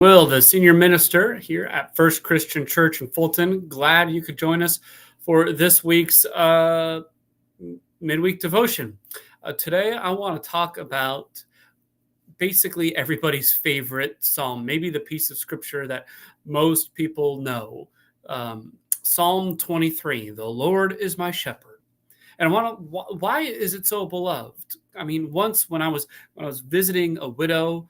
Will, the senior minister here at First Christian Church in Fulton. Glad you could join us for this week's midweek devotion. Today, I want to talk about basically everybody's favorite psalm, maybe the piece of scripture that most people know. Psalm 23, the Lord is my shepherd. And why is it so beloved? I mean, once when I was visiting a widow,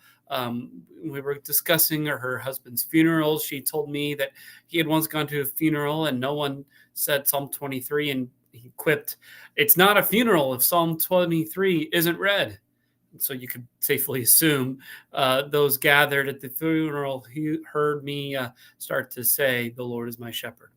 we were discussing her husband's funeral. She told me that he had once gone to a funeral and no one said Psalm 23, and he quipped, "It's not a funeral if Psalm 23 isn't read." And so you could safely assume those gathered at the funeral heard me start to say, "The Lord is my shepherd."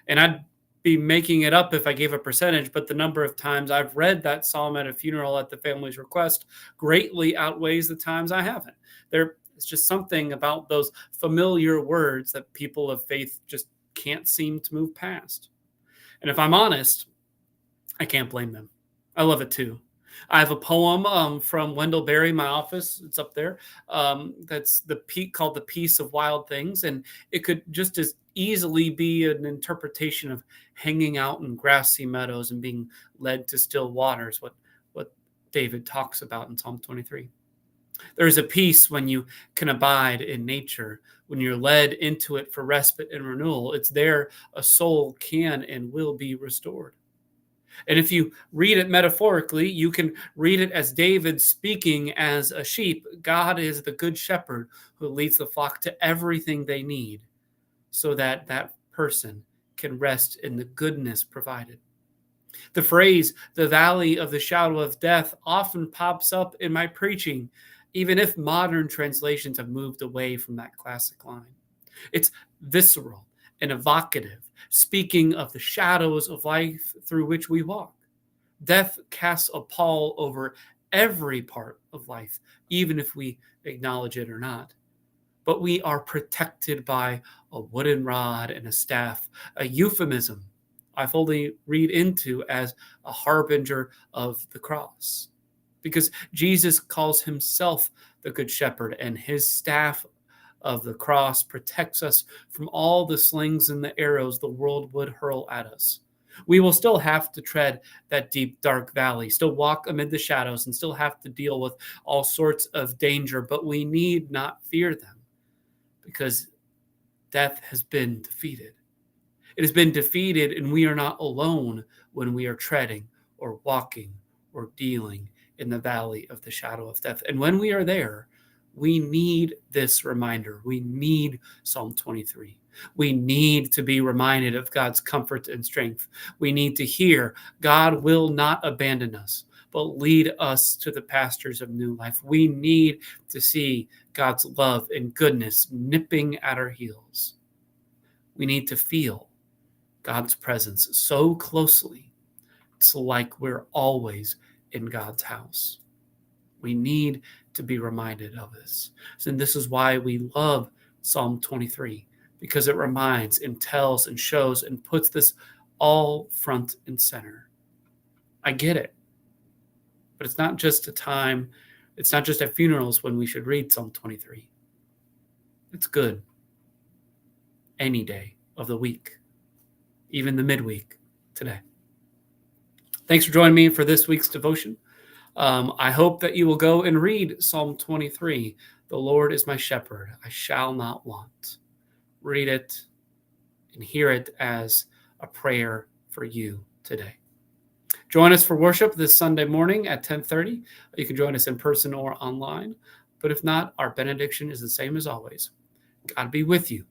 And I'd be making it up if I gave a percentage, but the number of times I've read that psalm at a funeral at the family's request greatly outweighs the times I haven't. It's just something about those familiar words that people of faith just can't seem to move past. And if I'm honest, I can't blame them. I love it too. I have a poem from Wendell Berry, my office. It's up there. That's called "The Peace of Wild Things," and it could just as easily be an interpretation of hanging out in grassy meadows and being led to still waters. What David talks about in Psalm 23. There is a peace when you can abide in nature, when you're led into it for respite and renewal. It's there a soul can and will be restored. And if you read it metaphorically, you can read it as David speaking as a sheep. God is the good shepherd who leads the flock to everything they need so that that person can rest in the goodness provided. The phrase, "the valley of the shadow of death," often pops up in my preaching, even if modern translations have moved away from that classic line. It's visceral and evocative, speaking of the shadows of life through which we walk. Death casts a pall over every part of life, even if we acknowledge it or not. But we are protected by a wooden rod and a staff, a euphemism I fully read into as a harbinger of the cross. Because Jesus calls himself the Good Shepherd, and his staff of the cross protects us from all the slings and the arrows the world would hurl at us. We will still have to tread that deep, dark valley, still walk amid the shadows, and still have to deal with all sorts of danger, but we need not fear them because death has been defeated. It has been defeated, and we are not alone when we are treading or walking or dealing in the valley of the shadow of death. And when we are there, we need this reminder. We need Psalm 23. We need to be reminded of God's comfort and strength. We need to hear God will not abandon us, but lead us to the pastures of new life. We need to see God's love and goodness nipping at our heels. We need to feel God's presence so closely, it's like we're always in God's house. We need to be reminded of this. And this is why we love Psalm 23, because it reminds and tells and shows and puts this all front and center. I get it. But it's not just it's not just at funerals when we should read Psalm 23. It's good any day of the week, even the midweek today. Thanks for joining me for this week's devotion. I hope that you will go and read Psalm 23. The Lord is my shepherd, I shall not want. Read it and hear it as a prayer for you today. Join us for worship this Sunday morning at 10:30. You can join us in person or online. But if not, our benediction is the same as always. God be with you.